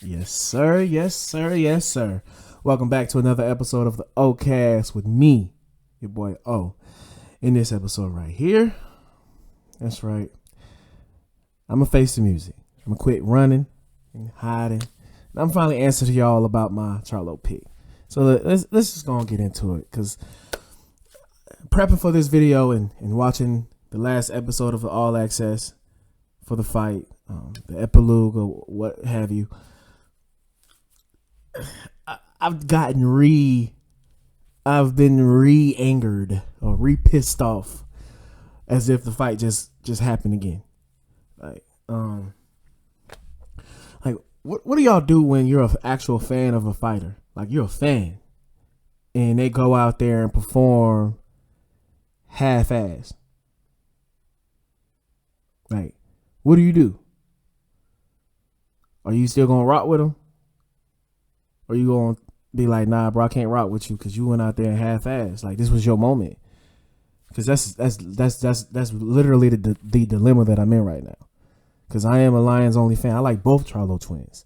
Yes, sir. Yes, sir. Yes, sir. Welcome back to another episode of the O-Cast with me, your boy O. In this episode right here, that's right, I'm going to face the music. I'm going to quit running and hiding. And I'm finally answering to y'all about my Charlo pick. So let's just go and get into it, because prepping for this video and watching the last episode of the All Access for the fight, the epilogue or what have you, I've been re-angered or re-pissed off as if the fight just happened again. Like what do y'all do when you're an actual fan of a fighter? Like, you're a fan and they go out there and perform half-ass. Like, what do? Are you still gonna rock with them? Or you gonna be like, nah, bro, I can't rock with you because you went out there half-ass. Like, this was your moment. Because that's literally the dilemma that I'm in right now. Because I am a Lions only fan. I like both Charlo twins,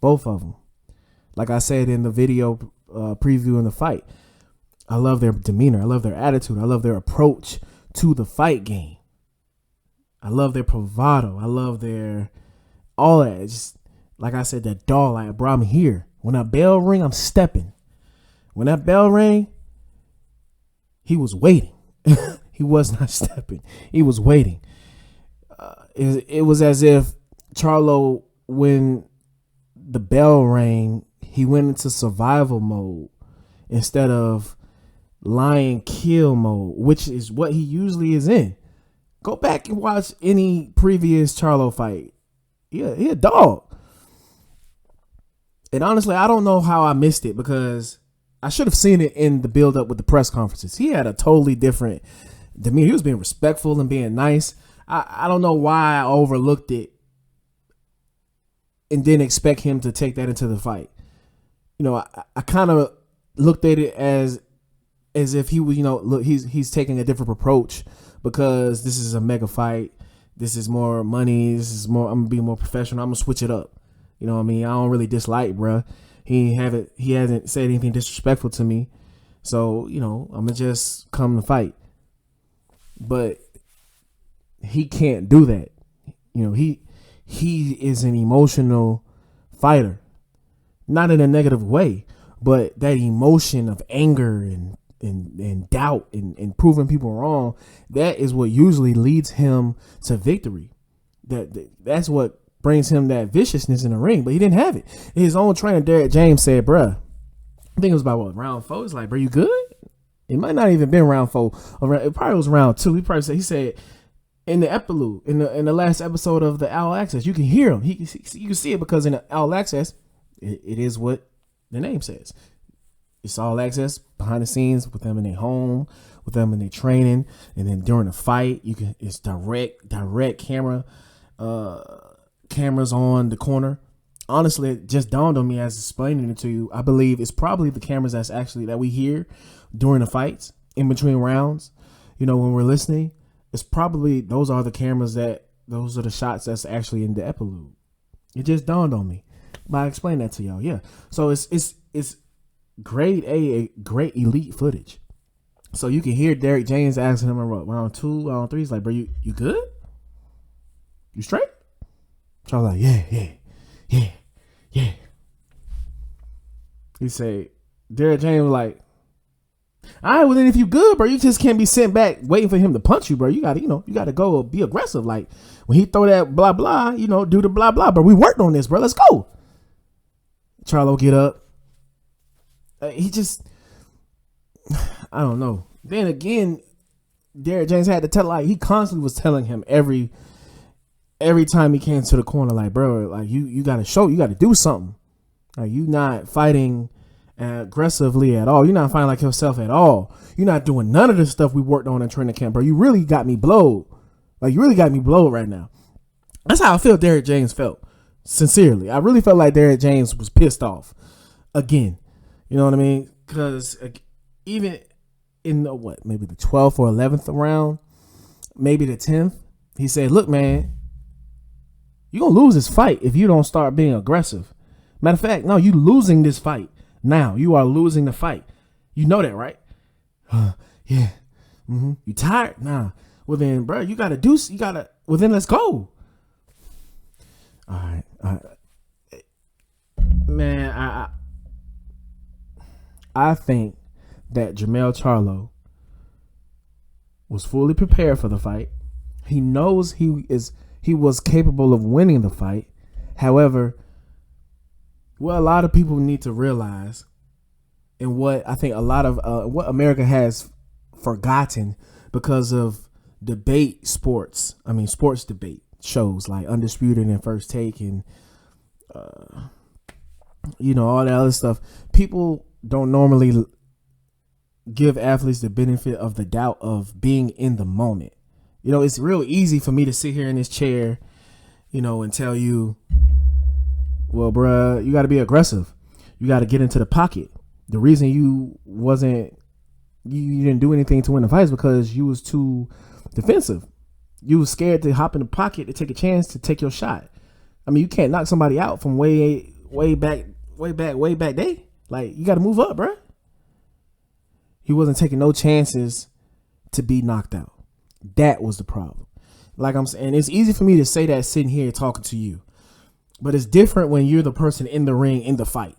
both of them. Like I said in the video previewing the fight, I love their demeanor. I love their attitude. I love their approach to the fight game. I love their bravado. I love their all that. It's just like I said, that dog. Like, bro, I'm here. When that bell ring, I'm stepping. When that bell rang, he was waiting. He was not stepping. He was waiting. It was as if Charlo, when the bell rang, he went into survival mode instead of lion kill mode, which is what he usually is in. Go back and watch any previous Charlo fight. Yeah, he a dog. And honestly, I don't know how I missed it, because I should have seen it in the build up with the press conferences. He had a totally different demeanor. He was being respectful and being nice. I don't know why I overlooked it and didn't expect him to take that into the fight. You know, I kind of looked at it as if he was, you know, look, he's taking a different approach because this is a mega fight. This is more money. This is more, I'm gonna be more professional. I'm gonna switch it up. You know what I mean? I don't really dislike, bruh. He hasn't said anything disrespectful to me. So, you know, I'm gonna just come to fight. But he can't do that. You know, he is an emotional fighter. Not in a negative way, but that emotion of anger and doubt and proving people wrong, that is what usually leads him to victory. That's what brings him that viciousness in the ring, but he didn't have it. His own trainer, Derek James, said, bruh, I think it was about round 4. It's like, bro, you good? It might not even been round 4. It probably was round 2. He said in the epilogue, in the last episode of the All Access, you can hear him. You can see it, because in the All Access, it is what the name says. It's All Access, behind the scenes, with them in their home, with them in their training, and then during the fight, it's direct camera. Cameras on the corner. Honestly, it just dawned on me as explaining it to you. I believe it's probably the cameras that we hear during the fights, in between rounds. You know, when we're listening, it's probably those are the shots that's actually in the epilogue. It just dawned on me. But I explained that to y'all. Yeah. So it's grade A, great elite footage. So you can hear Derek James asking him around round 2, round 3. He's like, bro, you good? You straight? So I was like, yeah. He said, Derek James was like, all right, well then if you good, bro, you just can't be sitting back waiting for him to punch you, bro. You gotta go be aggressive. Like, when he throw that blah blah, do the blah blah, bro. We worked on this, bro. Let's go. Charlo get up. He just, I don't know. Then again, Derek James had to tell, like, he constantly was telling him every time he came to the corner, like, bro, like, you got to do something. Like, you not fighting aggressively at all. You're not fighting like yourself at all. You're not doing none of the stuff we worked on in training camp, bro. You really got me blowed. Like, you really got me blowed right now. That's how I feel Derek James felt. Sincerely. I really felt like Derek James was pissed off again. You know what I mean? Because even in maybe the 12th or 11th round, maybe the 10th, he said, look, man, you're going to lose this fight if you don't start being aggressive. Matter of fact, no, you losing this fight. Now you are losing the fight. You know that, right? Yeah. You tired? Nah. Well then, bro, you gotta. Well then, let's go. All right. Man, I think that Jermell was fully prepared for the fight. He knows he was capable of winning the fight. However, what a lot of people need to realize, and what I think a lot of what America has forgotten because of sports debate shows like Undisputed and First Take and all that other stuff. People don't normally give athletes the benefit of the doubt of being in the moment. It's real easy for me to sit here in this chair, and tell you, well, bruh, you got to be aggressive. You got to get into the pocket. The reason you didn't do anything to win the fight is because you was too defensive. You was scared to hop in the pocket to take a chance to take your shot. I mean, you can't knock somebody out from way back day. Like, you got to move up, bruh. He wasn't taking no chances to be knocked out. That was the problem. Like I'm saying, it's easy for me to say that sitting here talking to you, but it's different when you're the person in the ring in the fight,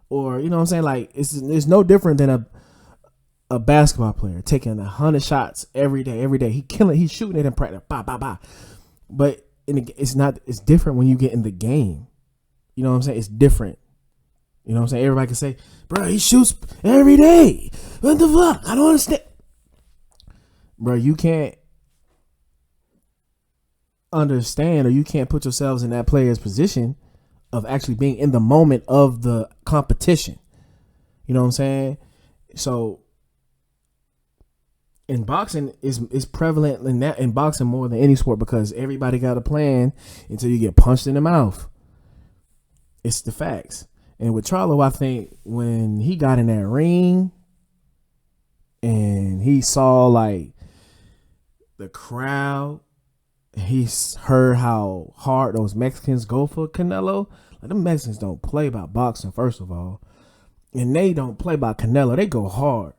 or you know what I'm saying. Like it's no different than a basketball player taking 100 shots every day. He's shooting it in practice, But it's different when you get in the game. You know what I'm saying? It's different. You know what I'm saying? Everybody can say, bro, he shoots every day. What the fuck? I don't understand. Bro, you can't understand, or you can't put yourselves in that player's position of actually being in the moment of the competition. You know what I'm saying? So in boxing is prevalent in boxing more than any sport, because everybody got a plan until you get punched in the mouth. It's the facts. And with Charlo, I think when he got in that ring and he saw like the crowd, he heard how hard those Mexicans go for Canelo. Like, them Mexicans don't play about boxing, first of all. And they don't play about Canelo. They go hard.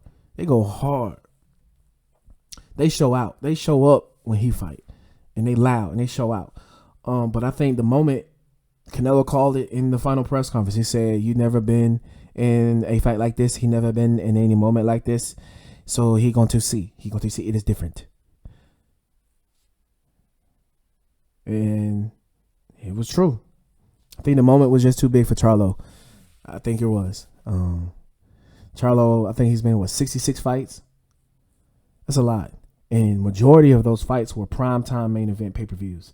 They show out. They show up when he fight. And they loud and they show out. But I think the moment Canelo called it in the final press conference, he said, "You never been in a fight like this. He never been in any moment like this. So he going to see. It is different." And it was true. I think the moment was just too big for Charlo. I think it was. Charlo, I think he's been 66 fights. That's a lot. And majority of those fights were primetime main event pay-per-views.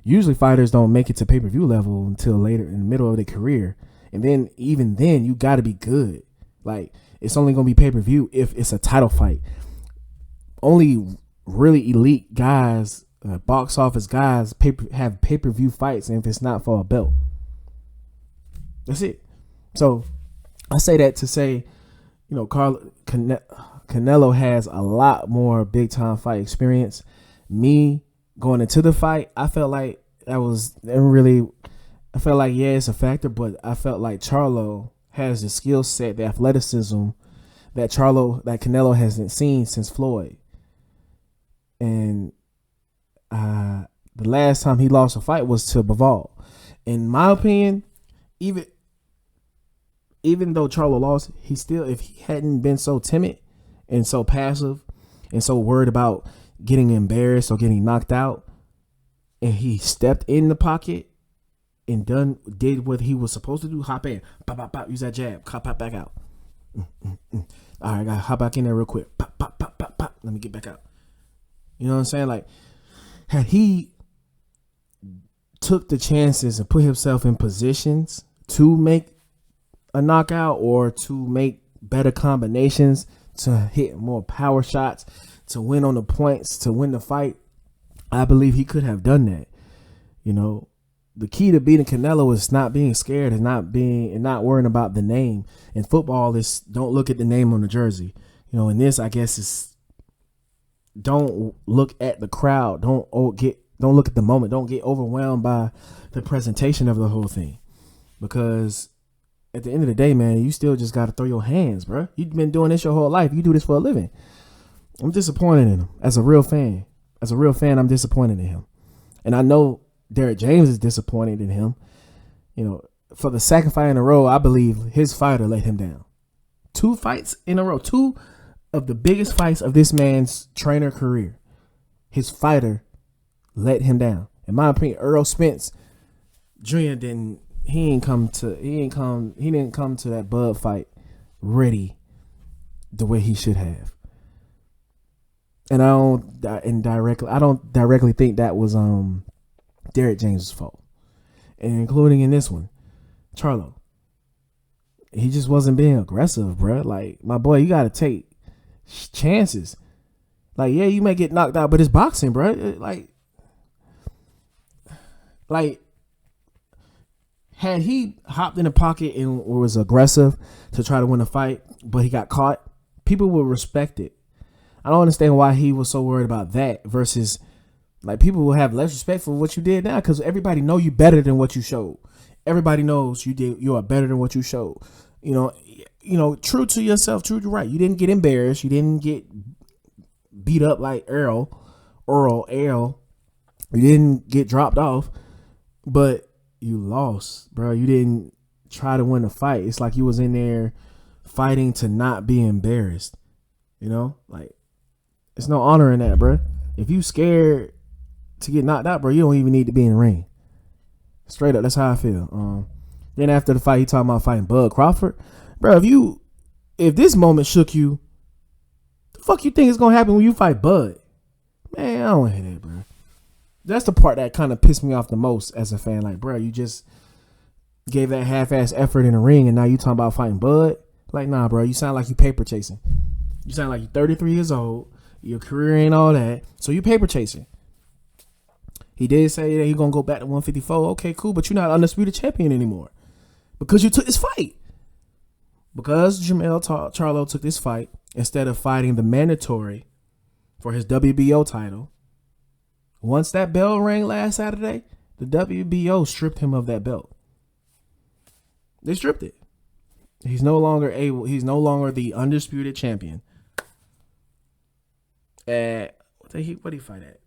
Usually fighters don't make it to pay-per-view level until later in the middle of their career. And then even then, you got to be good. Like, it's only going to be pay-per-view if it's a title fight. Only really elite guys, box office guys, have pay-per-view fights, and if it's not for a belt. That's it. So I say that to say, Canelo has a lot more big-time fight experience. Me going into the fight, I felt like it's a factor, but I felt like Charlo has the skill set, the athleticism that Canelo hasn't seen since Floyd. And the last time he lost a fight was to Bivol. In my opinion, even though Charlo lost, if he hadn't been so timid and so passive and so worried about getting embarrassed or getting knocked out, and he stepped in the pocket and did what he was supposed to do, hop in, pop, pop, pop, use that jab, pop back out. All right, I gotta hop back in there real quick. Pop, pop, pop, pop, pop. Let me get back out. You know what I'm saying? Like, had he took the chances and put himself in positions to make a knockout or to make better combinations, to hit more power shots, to win on the points, to win the fight, I believe he could have done that. The key to beating Canelo is not being scared and not worrying about the name. In football, is don't look at the name on the jersey. In this, I guess, is don't look at the crowd. Don't look at the moment. Don't get overwhelmed by the presentation of the whole thing, because at the end of the day, man, you still just got to throw your hands, bro. You've been doing this your whole life. You do this for a living. I'm disappointed in him as a real fan. As a real fan, I'm disappointed in him. And I know Derek James is disappointed in him. You know, for the second fight in a row, I believe his fighter let him down. 2 fights in a row. 2 of the biggest fights of this man's trainer career. His fighter let him down. In my opinion, Earl Spence Jr. didn't come to that Bud fight ready the way he should have. And I don't directly think that was Derek James' fault. And including in this one, Charlo. He just wasn't being aggressive, bro. Like, my boy, you got to take chances. Like, yeah, you may get knocked out, but it's boxing, bro. Like, had he hopped in the pocket and was aggressive to try to win a fight, but he got caught, people would respect it. I don't understand why he was so worried about that versus, like, people will have less respect for what you did now because everybody know you better than what you showed. Everybody knows you are better than what you showed. You know, true to yourself, true to right. You didn't get embarrassed. You didn't get beat up like Earl. You didn't get dropped off, but you lost, bro. You didn't try to win the fight. It's like you was in there fighting to not be embarrassed. You know, like, there's no honor in that, bro. If you scared to get knocked out, bro, you don't even need to be in the ring. Straight up, that's how I feel. Then after the fight, he talking about fighting Bud Crawford. Bro, if this moment shook you, the fuck you think is gonna happen when you fight Bud? Man, I don't want to hear that, bro. That's the part that kind of pissed me off the most as a fan. Like, bro, you just gave that half-ass effort in the ring, and now you talking about fighting Bud? Like, nah, bro, you sound like you paper chasing. You sound like you're 33 years old. Your career ain't all that, so you paper chasing. He did say that he's going to go back to 154. Okay, cool, but you're not undisputed champion anymore because you took this fight. Because Charlo took this fight, instead of fighting the mandatory for his WBO title, once that bell rang last Saturday, the WBO stripped him of that belt. They stripped it. He's no longer the undisputed champion. What did he fight at?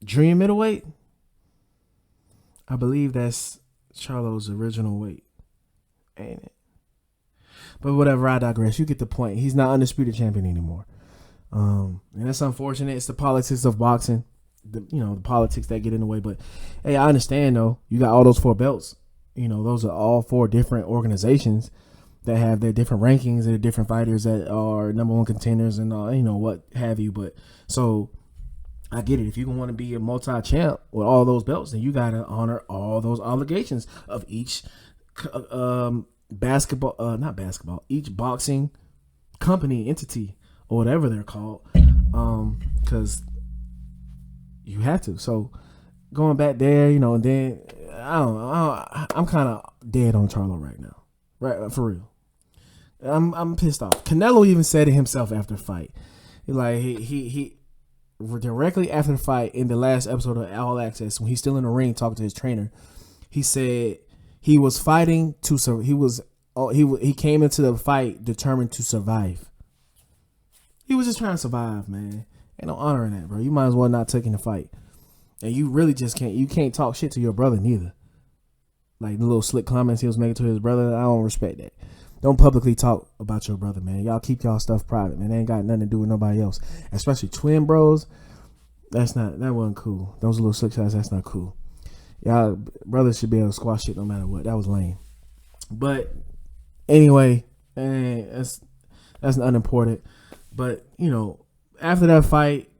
Dream middleweight? I believe that's Charlo's original weight. Ain't it? But whatever, I digress. You get the point. He's not undisputed champion anymore. And that's unfortunate. It's the politics of boxing. The politics that get in the way. But hey, I understand though. You got all those 4 belts. Those are all 4 different organizations that have their different rankings, their different fighters that are number 1 contenders and what have you. But so I get it. If you want to be a multi-champ with all those belts, then you got to honor all those obligations of each each boxing company, entity, or whatever they're called, because you have to. So going back there, and then I'm kind of dead on Charlo right now, right? For real, I'm pissed off. Canelo even said it himself after the fight. He directly after the fight in the last episode of All Access, when he's still in the ring talking to his trainer, he said he was fighting to he came into the fight determined to survive. He was just trying to survive, man. Ain't no honor in that, bro. You might as well not taking the fight. And you really just can't talk shit to your brother neither. Like the little slick comments he was making to his brother, I don't respect that. Don't publicly talk about your brother, man. Y'all keep y'all stuff private, man. They ain't got nothing to do with nobody else. Especially twin bros. That wasn't cool. Those little slick shots, that's not cool. Y'all brothers should be able to squash shit no matter what. That was lame. But anyway, that's unimportant. But after that fight,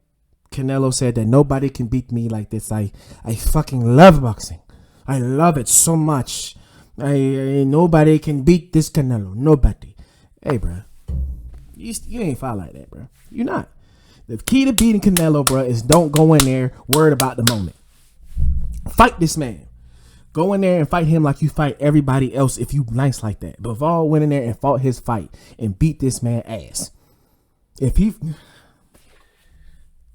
Canelo said that nobody can beat me like this. I fucking love boxing. I love it so much. Nobody can beat this Canelo. Nobody. Hey, bro. You ain't fight like that, bro. You're not. The key to beating Canelo, bro, is don't go in there worried about the moment. Fight this man. Go in there and fight him like you fight everybody else if you nice like that. But Bivol went in there and fought his fight and beat this man ass.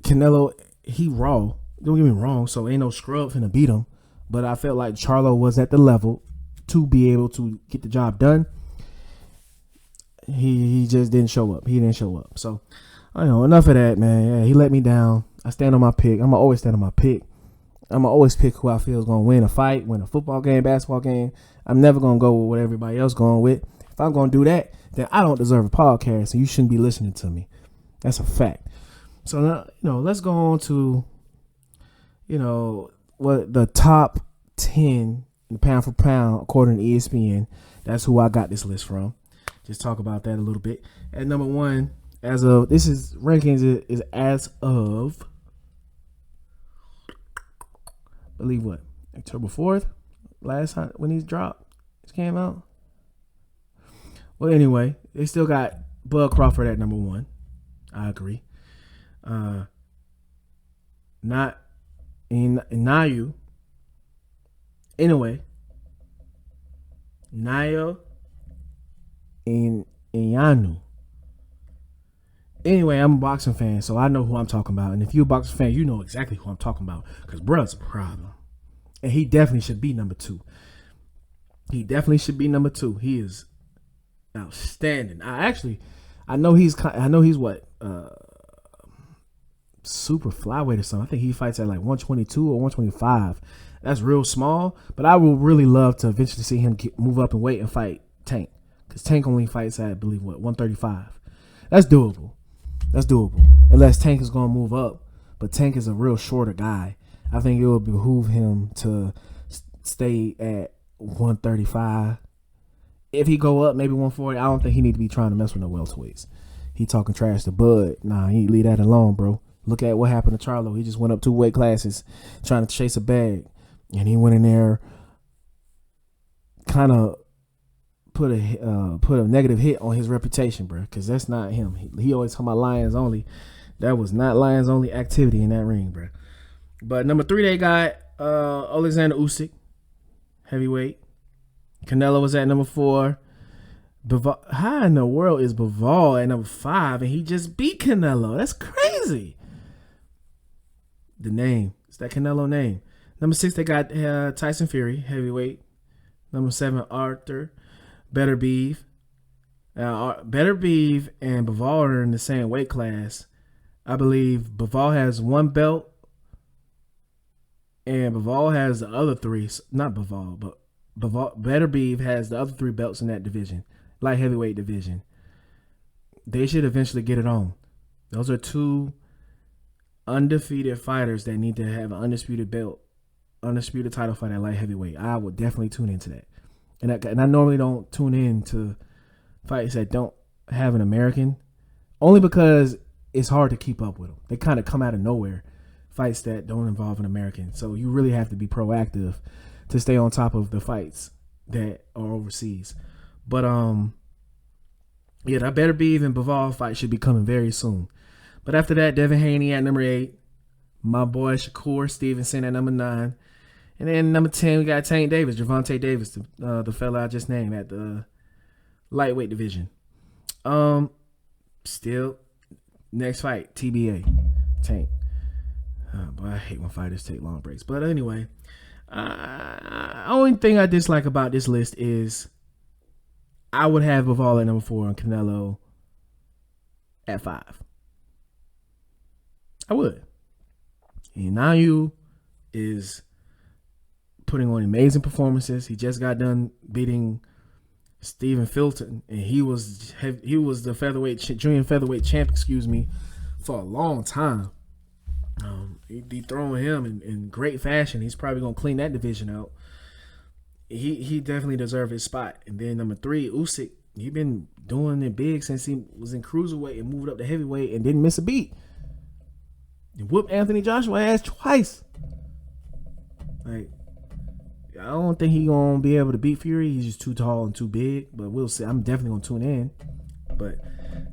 Canelo, he raw. Don't get me wrong. So ain't no scrub finna beat him. but I felt like Charlo was at the level to be able to get the job done. He just didn't show up. He didn't show up. So, I know, enough of that, man. Yeah, he let me down. I stand on my pick. I'm going to always stand on my pick. I'm going to always pick who I feel is going to win a fight, win a football game, basketball game. I'm never going to go with what everybody else going with. If I'm going to do that, then I don't deserve a podcast, and you shouldn't be listening to me. That's a fact. So, now, let's go on to, what the top 10 pound for pound, according to ESPN. That's who I got this list from. Just talk about that a little bit. At number one, rankings is as of, I believe what, October 4th, last time when these dropped, this came out. Well, anyway, they still got Bud Crawford at number one. I agree. Not in Nayu. Anyway, Nayo in Yanu. Anyway, I'm a boxing fan, so I know who I'm talking about. And if you're a boxing fan, you know exactly who I'm talking about. Because bruh's a problem. And he definitely should be number two. He is outstanding. I know he's what? Super flyweight or something. I think he fights at like 122 or 125. That's real small. But I would really love to eventually see him move up in weight and fight Tank. Because Tank only fights at, I believe, 135. That's doable. Unless Tank is going to move up. But Tank is a real shorter guy. I think it would behoove him to stay at 135. If he go up, maybe 140, I don't think he need to be trying to mess with no welterweights. He talking trash to Bud. Nah, he leave that alone, bro. Look at what happened to Charlo. He just went up 2 weight classes trying to chase a bag. And he went in there, kind of put a negative hit on his reputation, bro, because that's not him. He always talking about Lions only. That was not Lions only activity in that ring, bro. But number 3, they got Alexander Usyk, heavyweight. Canelo was at number 4. How in the world is Bivol at number 5 and he just beat Canelo? That's crazy. The name. It's that Canelo name. Number 6, they got Tyson Fury, heavyweight. Number 7, Arthur Beterbiev. Beterbiev and Bivol are in the same weight class. I believe Bivol has 1 belt. And Bivol has the other 3. Not Bivol, but Beterbiev has the other 3 belts in that division. Light heavyweight division. They should eventually get it on. Those are 2 undefeated fighters that need to have an undisputed belt, undisputed title fight at light heavyweight. I would definitely tune into that. And I normally don't tune in to fights that don't have an American, only because it's hard to keep up with them. They kind of come out of nowhere, fights that don't involve an American. So you really have to be proactive to stay on top of the fights that are overseas. But yeah, that Beterbiev and Bivol fight should be coming very soon. But after that, Devin Haney at number 8, my boy Shakur Stevenson at number 9, and then number 10 we got Tank Davis, Gervonta Davis, the fella I just named at the lightweight division. Still, next fight, TBA, Tank. Boy, I hate when fighters take long breaks. But anyway, only thing I dislike about this list is I would have Bivol at number 4 and Canelo at 5. I would. And Nayu is putting on amazing performances. He just got done beating Stephen Filton, and he was the junior featherweight champ, for a long time. He dethroned him in great fashion. He's probably gonna clean that division out. He definitely deserved his spot. And then number 3, Usyk. He been doing it big since he was in cruiserweight and moved up to heavyweight and didn't miss a beat. He whooped Anthony Joshua ass twice. Like, I don't think he gonna be able to beat Fury. He's just too tall and too big. But we'll see. I'm definitely gonna tune in. But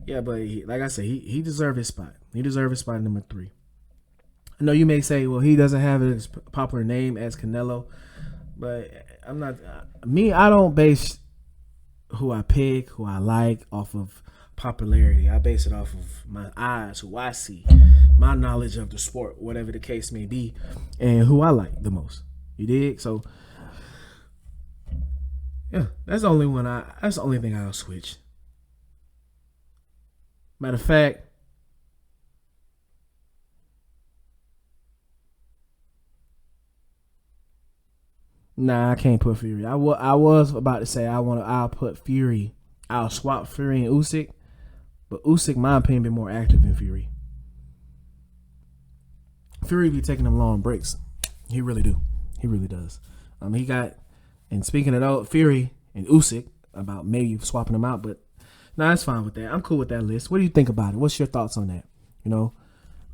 yeah, like I said, he deserved his spot. He deserved his spot at number 3. I know you may say, well, he doesn't have as popular name as Canelo, but I'm not. I don't base who I pick, who I like, off of popularity. I base it off of my eyes, who I see, my knowledge of the sport, whatever the case may be, and who I like the most. You dig? So yeah, that's the only thing I'll switch. Matter of fact, nah, I can't put Fury. I was about to say I'll put Fury. I'll swap Fury and Usyk, but Usyk, in my opinion, be more active than Fury. Fury be taking them long breaks. He really do. He really does. He got, and speaking of that, Fury and Usyk, about maybe swapping them out, but nah, that's fine with that. I'm cool with that list. What do you think about it? What's your thoughts on that? You know,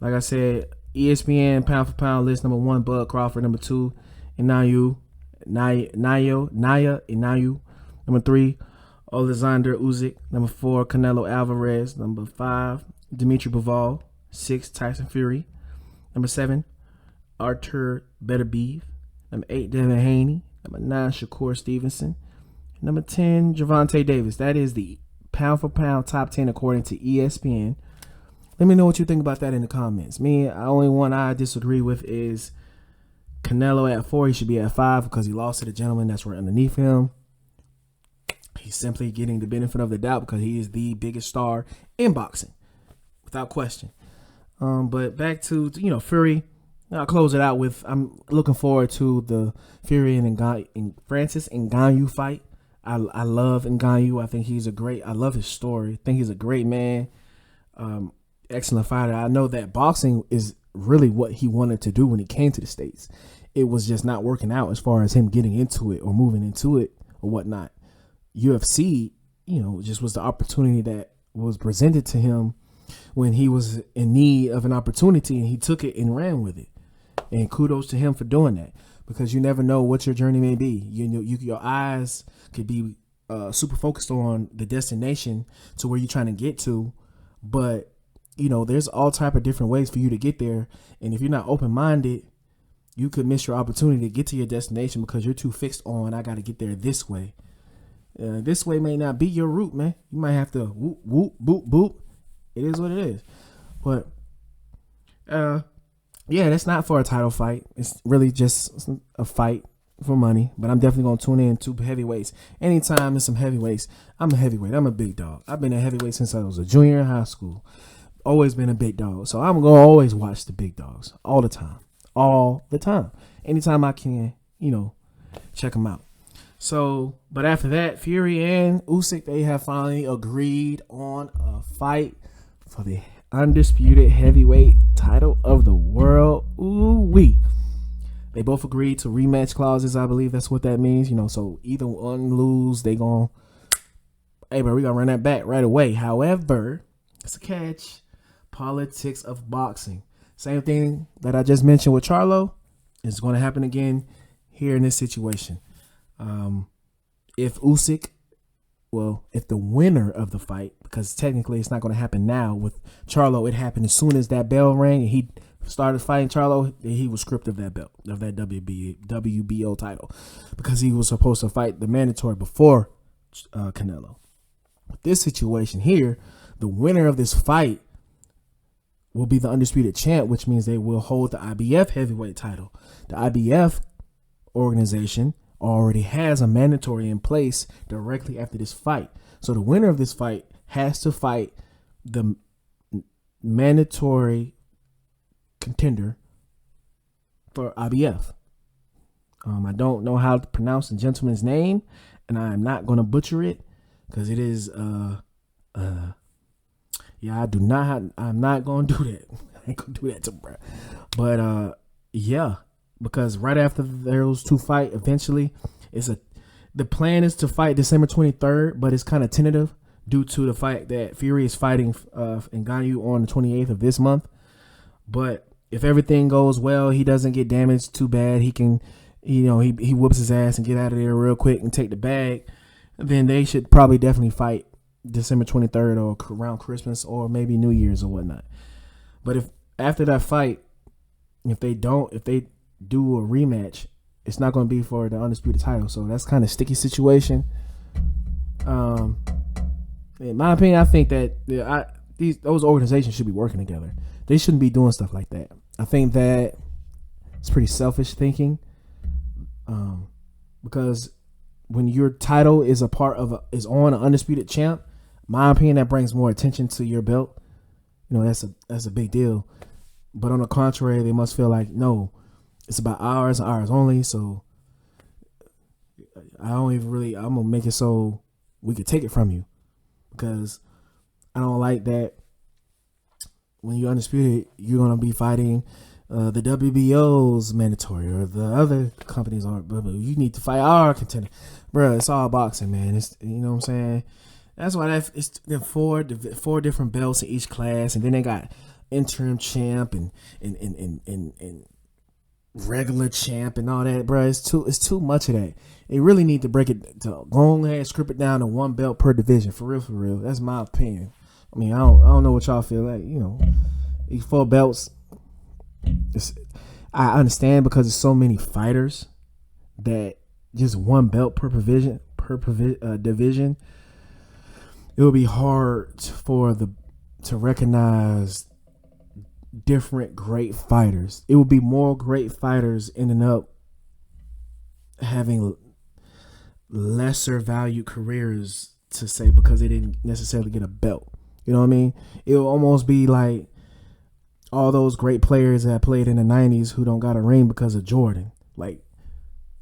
like I said, ESPN pound for pound list number 1, Bud Crawford. Number 2, Naya Inayu. Number 3, Alexander Usyk. Number 4, Canelo Alvarez. Number 5, Dimitri Bivol. 6, Tyson Fury. Number 7, Artur Beterbiev. Number 8, Devin Haney. Number 9, Shakur Stevenson. Number 10, Gervonta Davis. That is the pound for pound top 10 according to ESPN. Let me know what you think about that in the comments. Me, the only one I disagree with is Canelo at 4. He should be at 5 because he lost to the gentleman that's right underneath him. He's simply getting the benefit of the doubt because he is the biggest star in boxing, without question. But back to Fury. I'll close it out with I'm looking forward to the Fury and Francis Ngannou fight. I love Ngannou. I think I love his story. I think he's a great man. Excellent fighter. I know that boxing is really what he wanted to do when he came to the States. It was just not working out as far as him getting into it or moving into it or whatnot. UFC, just was the opportunity that was presented to him when he was in need of an opportunity, and he took it and ran with it. And kudos to him for doing that, because you never know what your journey may be. Your eyes could be super focused on the destination to where you're trying to get to, but there's all type of different ways for you to get there. And if you're not open-minded, you could miss your opportunity to get to your destination because you're too fixed on, I got to get there this way. This way may not be your route, man. You might have to whoop, whoop, boop, boop. It is what it is. But, yeah, that's not for a title fight. It's really just a fight for money. But I'm definitely going to tune in to heavyweights. Anytime there's some heavyweights, I'm a heavyweight. I'm a big dog. I've been a heavyweight since I was a junior in high school. Always been a big dog. So I'm going to always watch the big dogs all the time. All the time. Anytime I can, check them out. So, but after that, Fury and Usyk, they have finally agreed on a fight for the undisputed heavyweight title of the world. Ooh-wee. They both agreed to rematch clauses. I believe that's what that means. So either one lose, they gon', hey, bro, we gonna run that back right away. However, it's a catch. Politics of boxing. Same thing that I just mentioned with Charlo is going to happen again here in this situation. If the winner of the fight, because technically it's not going to happen now with Charlo, it happened as soon as that bell rang and he started fighting Charlo, he was stripped of that belt, of that WBO title, because he was supposed to fight the mandatory before Canelo. With this situation here, the winner of this fight will be the undisputed champ, which means they will hold the IBF heavyweight title. The IBF organization already has a mandatory in place directly after this fight. So the winner of this fight has to fight the mandatory contender for IBF. I don't know how to pronounce the gentleman's name, and I am not going to butcher it because it is I'm not going to do that. I ain't going to do that to bro. But yeah, because right after those two fight, eventually the plan is to fight December 23rd, but it's kind of tentative due to the fact that Fury is fighting Ngannou on the 28th of this month. But if everything goes well, he doesn't get damaged too bad, he can, he whoops his ass and get out of there real quick and take the bag, then they should probably definitely fight December 23rd or around Christmas or maybe New Year's or whatnot. But if after that fight, if they do a rematch, it's not going to be for the undisputed title. So that's kind of sticky situation. In my opinion, I think that those organizations should be working together. They shouldn't be doing stuff like that. I think that it's pretty selfish thinking. Because when your title is a part of is on an undisputed champ, my opinion, that brings more attention to your belt. You know, that's a big deal. But on the contrary, they must feel like, no, it's about ours only. So I'm gonna make it so we could take it from you, because I don't like that when you're undisputed, you're gonna be fighting the WBO's mandatory or the other companies aren't. But you need to fight our contender, bro. It's all boxing, man. It's, you know what I'm saying. That's why it's the four different belts in each class, and then they got interim champ and regular champ and all that, bro. It's too much of that. They really need to break it to go ahead, strip it down to one belt per division, for real. That's my opinion. I mean, I don't know what y'all feel like. You know, these 4 belts. I understand because there's so many fighters that just one belt per division. It will be hard to recognize different great fighters. It will be more great fighters ending up having lesser valued careers, to say, because they didn't necessarily get a belt. You know what I mean? It will almost be like all those great players that played in the 90s who don't got a ring because of Jordan. Like,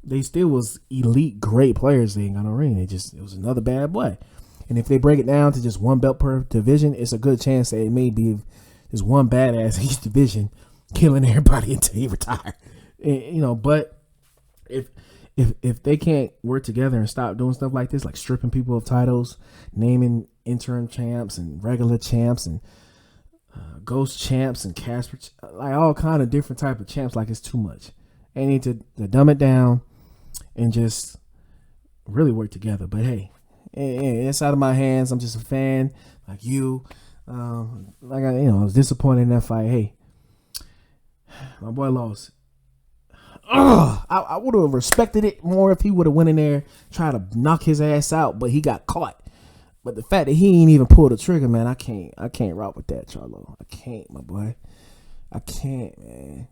they still was elite great players. They ain't got no ring. It was another bad boy. And if they break it down to just one belt per division, it's a good chance that it may be just one badass in each division killing everybody until he retire. And, you know, but if they can't work together and stop doing stuff like this, like stripping people of titles, naming interim champs and regular champs and ghost champs and Casper, like all kind of different type of champs, like it's too much. They need to dumb it down and just really work together. But hey, it's out of my hands. I'm just a fan like you. Like I was disappointed in that fight. Hey, my boy lost. I would have respected it more if he would have went in there, tried to knock his ass out, but he got caught. But the fact that he ain't even pulled the trigger, man, I can't rock with that, Charlo. I can't, my boy. I can't, man.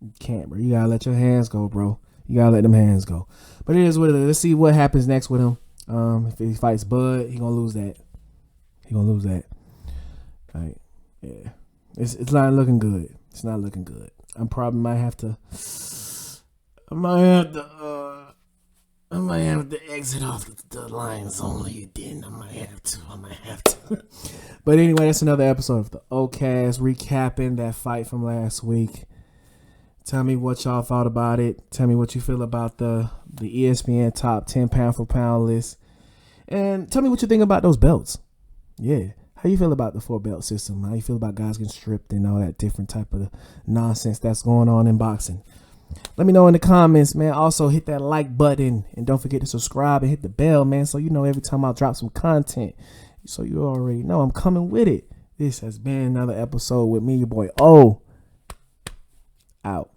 You can't, bro. You gotta let your hands go, bro. You gotta let them hands go. But it is what it is. Let's see what happens next with him. If he fights Bud, he gonna lose that. Right? Yeah. It's not looking good. It's not looking good. I probably might have to. I might have to exit off the lines only. Then I might have to. But anyway, that's another episode of the OCast, recapping that fight from last week. Tell me what y'all thought about it. Tell me what you feel about the ESPN top 10 pound for pound list. And tell me what you think about those belts. Yeah. How you feel about the 4-belt system? How you feel about guys getting stripped and all that different type of nonsense that's going on in boxing? Let me know in the comments, man. Also, hit that like button. And don't forget to subscribe and hit the bell, man, so you know every time I drop some content. So you already know I'm coming with it. This has been another episode with me, your boy O. Out.